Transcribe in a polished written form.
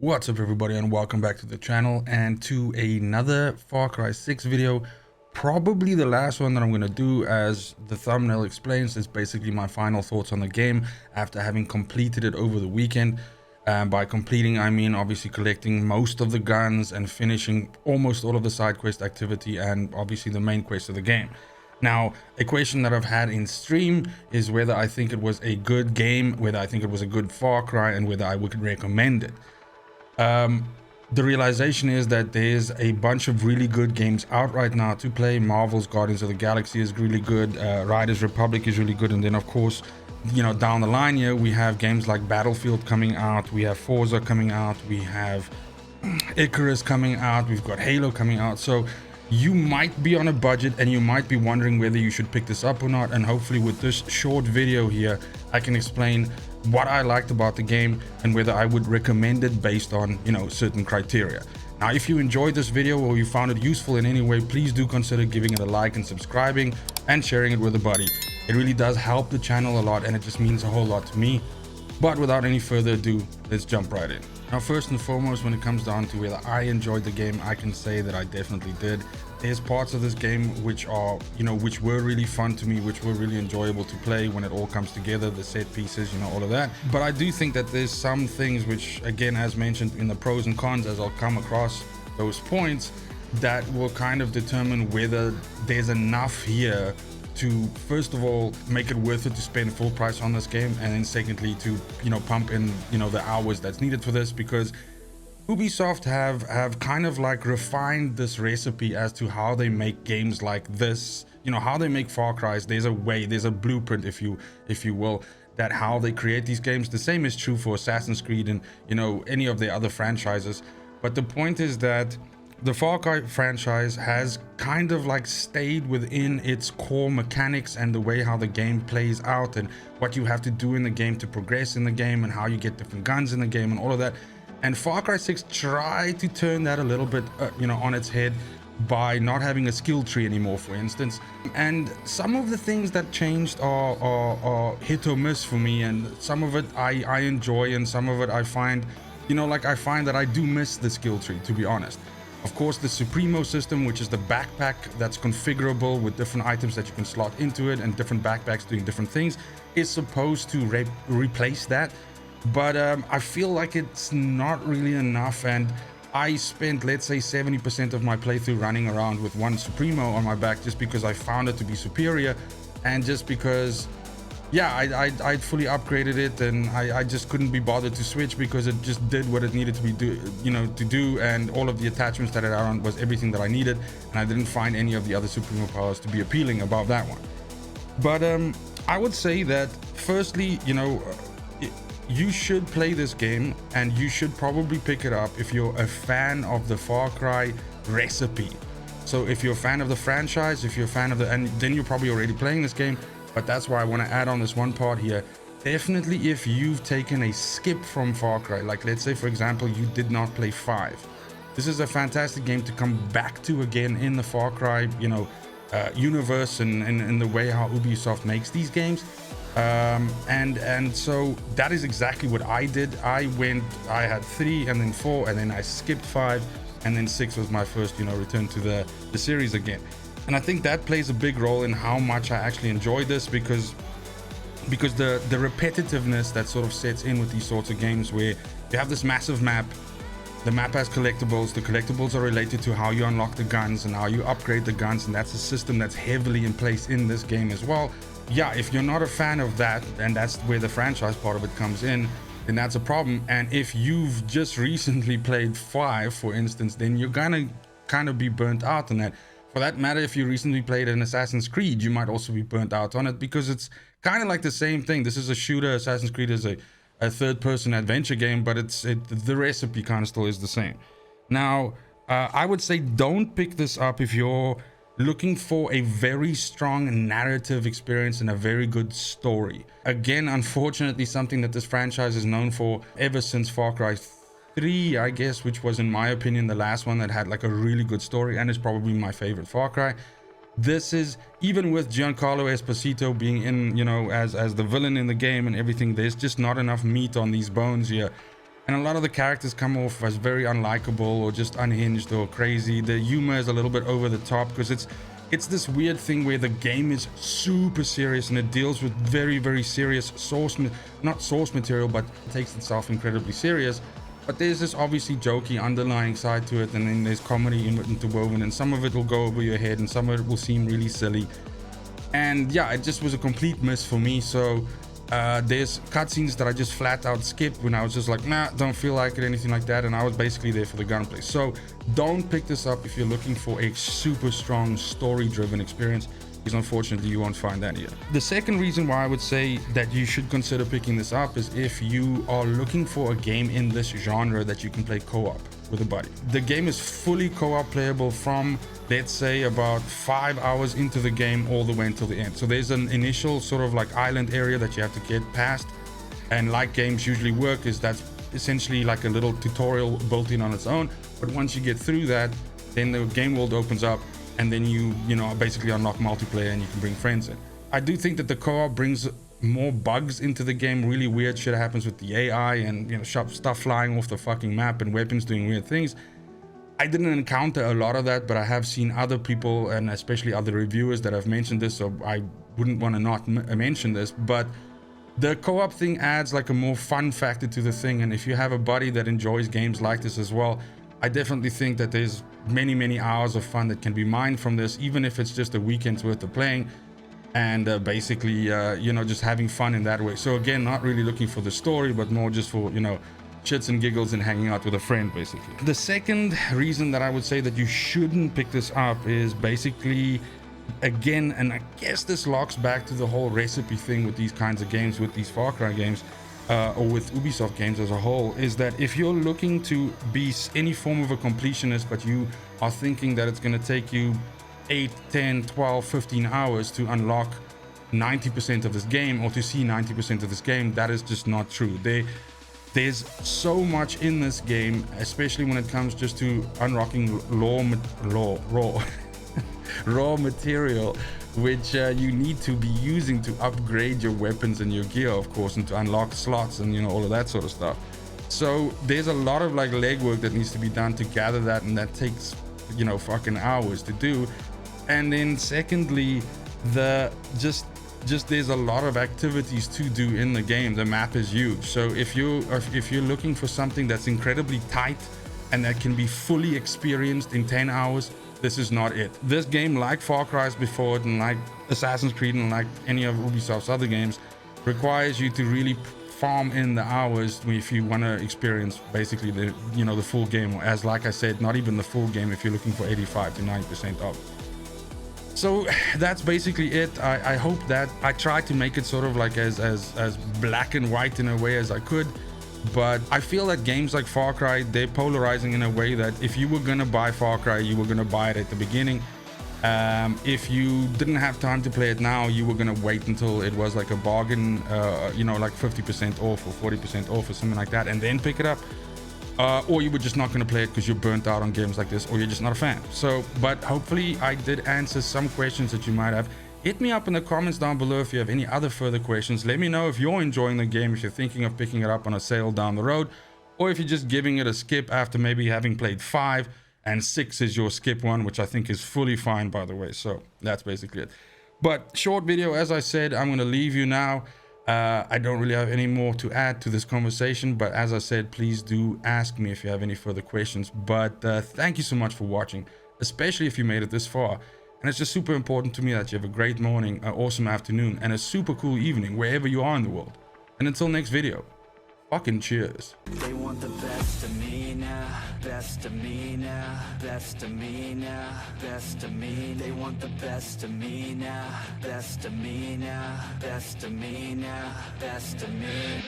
What's up everybody, and welcome back to the channel and to another Far Cry 6 video. Probably the last one that I'm going to do. As the thumbnail explains, is basically my final thoughts on the game after having completed it over the weekend. By completing, I mean obviously collecting most of the guns and finishing almost all of the side quest activity and obviously the main quest of the game. Now, a question that I've had in stream is whether I think it was a good game, whether I think it was a good Far Cry, and whether I would recommend it. The realization is that there's a bunch of really good games out right now to play. Marvel's Guardians of the Galaxy is really good, Riders Republic is really good, and then of course, you know, down the line here we have games like Battlefield coming out, we have Forza coming out, we have Icarus coming out, we've got Halo coming out. So you might be on a budget and you might be wondering whether you should pick this up or not, and hopefully with this short video here I can explain what I liked about the game and whether I would recommend it based on, you know, certain criteria. Now, if you enjoyed this video or you found it useful in any way, please do consider giving it a like and subscribing and sharing it with a buddy. It really does help the channel a lot and it just means a whole lot to me. But without any further ado, let's jump right in. Now, first and foremost, when it comes down to whether I enjoyed the game, I can say that I definitely did. There's parts of this game which are, you know, which were really fun to me, which were really enjoyable to play when it all comes together, the set pieces, you know, all of that. But I do think that there's some things which, again, as mentioned in the pros and cons, as I'll come across those points, that will kind of determine whether there's enough here to, first of all, make it worth it to spend full price on this game, and then secondly to, you know, pump in, you know, the hours that's needed for this, because Ubisoft have kind of like refined this recipe as to how they make games like this, you know, how they make Far Cry's. There's a way, there's a blueprint, if you will, that how they create these games. The same is true for Assassin's Creed and, you know, any of their other franchises. But the point is that the Far Cry franchise has kind of like stayed within its core mechanics and the way how the game plays out and what you have to do in the game to progress in the game and how you get different guns in the game and all of that. And Far Cry 6 tried to turn that a little bit, you know, on its head by not having a skill tree anymore, for instance. And some of the things that changed are hit or miss for me, and some of it I enjoy, and some of it I find, you know, like I find that I do miss the skill tree, to be honest. Of course, the Supremo system, which is the backpack that's configurable with different items that you can slot into it and different backpacks doing different things, is supposed to replace that. But I feel like it's not really enough, and I spent, let's say, 70% of my playthrough running around with one Supremo on my back just because I found it to be superior, and just because, yeah, I'd fully upgraded it, and I just couldn't be bothered to switch because it just did what it needed to be to do, and all of the attachments that it had on was everything that I needed, and I didn't find any of the other Supremo powers to be appealing above that one. But I would say that firstly, you know, you should play this game, and you should probably pick it up if you're a fan of the Far Cry recipe. So if you're a fan of the franchise, if you're a fan of and then you're probably already playing this game. But that's why I want to add on this one part here. Definitely, if you've taken a skip from Far Cry, like let's say for example you did not play 5, this is a fantastic game to come back to again in the Far Cry, you know, universe, and the way how Ubisoft makes these games. And so that is exactly what I did. I had 3 and then 4, and then I skipped 5, and then 6 was my first, you know, return to the series again. And I think that plays a big role in how much I actually enjoyed this, because the repetitiveness that sort of sets in with these sorts of games where you have this massive map. The map has collectibles. The collectibles are related to how you unlock the guns and how you upgrade the guns, and that's a system that's heavily in place in this game as well. Yeah, if you're not a fan of that, and that's where the franchise part of it comes in, then that's a problem. And if you've just recently played 5, for instance, then you're gonna kind of be burnt out on that. For that matter, if you recently played an Assassin's Creed, you might also be burnt out on it, because it's kind of like the same thing. This is a shooter. Assassin's Creed is a third-person adventure game, but the recipe kind of still is the same. Now, I would say don't pick this up if you're looking for a very strong narrative experience and a very good story. Again, unfortunately, something that this franchise is known for ever since Far Cry 3, I guess, which was in my opinion the last one that had like a really good story, and is probably my favorite Far Cry. This is, even with Giancarlo Esposito being in, you know, as the villain in the game and everything, there's just not enough meat on these bones here and a lot of the characters come off as very unlikable or just unhinged or crazy. The humor is a little bit over the top because it's this weird thing where the game is super serious and it deals with very, very serious not source material, but it takes itself incredibly serious. But there's this obviously jokey underlying side to it, and then there's comedy interwoven, and some of it will go over your head and some of it will seem really silly. And yeah, it just was a complete miss for me. So there's cutscenes that I just flat out skipped when I was just like, nah, don't feel like it, anything like that. And I was basically there for the gunplay. So don't pick this up if you're looking for a super strong story driven experience, because unfortunately you won't find that here. The second reason why I would say that you should consider picking this up is if you are looking for a game in this genre that you can play co-op with a buddy. The game is fully co-op playable from, let's say, about 5 hours into the game all the way until the end. So there's an initial sort of like island area that you have to get past, and like games usually work is that's essentially like a little tutorial built in on its own. But once you get through that, then the game world opens up, and then you basically unlock multiplayer and you can bring friends in. I do think that the co-op brings more bugs into the game. Really weird shit happens with the AI, and stuff flying off the fucking map and weapons doing weird things. I didn't encounter a lot of that, but I have seen other people and especially other reviewers that have mentioned this, so I wouldn't want to not mention this. But the co-op thing adds like a more fun factor to the thing, and if you have a buddy that enjoys games like this as well, I definitely think that there's many hours of fun that can be mined from this, even if it's just a weekend's worth of playing, and basically just having fun in that way. So again, not really looking for the story, but more just for shits and giggles and hanging out with a friend, basically. The second reason that I would say that you shouldn't pick this up is basically, again, and I guess this locks back to the whole recipe thing with these kinds of games, with these Far Cry games, or with Ubisoft games as a whole, is that if you're looking to be any form of a completionist, but you are thinking that it's going to take you 8, 10, 12, 15 hours to unlock 90% of this game, or to see 90% of this game, that is just not true. There's so much in this game, especially when it comes just to unlocking raw material, which you need to be using to upgrade your weapons and your gear, of course, and to unlock slots and all of that sort of stuff. So there's a lot of like legwork that needs to be done to gather that, and that takes fucking hours to do. And then secondly, just there's a lot of activities to do in the game. The map is huge, so if you're looking for something that's incredibly tight and that can be fully experienced in 10 hours, this is not it. This game, like Far Cry's before it, and like Assassin's Creed, and like any of Ubisoft's other games, requires you to really farm in the hours if you want to experience basically the full game, or as like I said, not even the full game if you're looking for 85 to 90% of it. So that's basically it. I hope that I tried to make it sort of like as black and white in a way as I could, but I feel that games like Far Cry, they're polarizing in a way that if you were gonna buy Far Cry, you were gonna buy it at the beginning. If you didn't have time to play it now, you were gonna wait until it was like a bargain, like 50% off or 40% off or something like that, and then pick it up. Or you were just not going to play it because you're burnt out on games like this, or you're just not a fan. So, but hopefully I did answer some questions that you might have. Hit me up in the comments down below if you have any other further questions. Let me know if you're enjoying the game, if you're thinking of picking it up on a sale down the road, or if you're just giving it a skip after maybe having played 5 and 6 is your skip one, which I think is fully fine, by the way. So that's basically it. But short video, as I said, I'm going to leave you now. I don't really have any more to add to this conversation, but as I said, please do ask me if you have any further questions. But thank you so much for watching, especially if you made it this far. And it's just super important to me that you have a great morning, an awesome afternoon, and a super cool evening wherever you are in the world. And until next video, fucking cheers. They want the best of me now, best of me now, best of me now, best of me. They want the best of me now, best of me now, best of me now, best of me.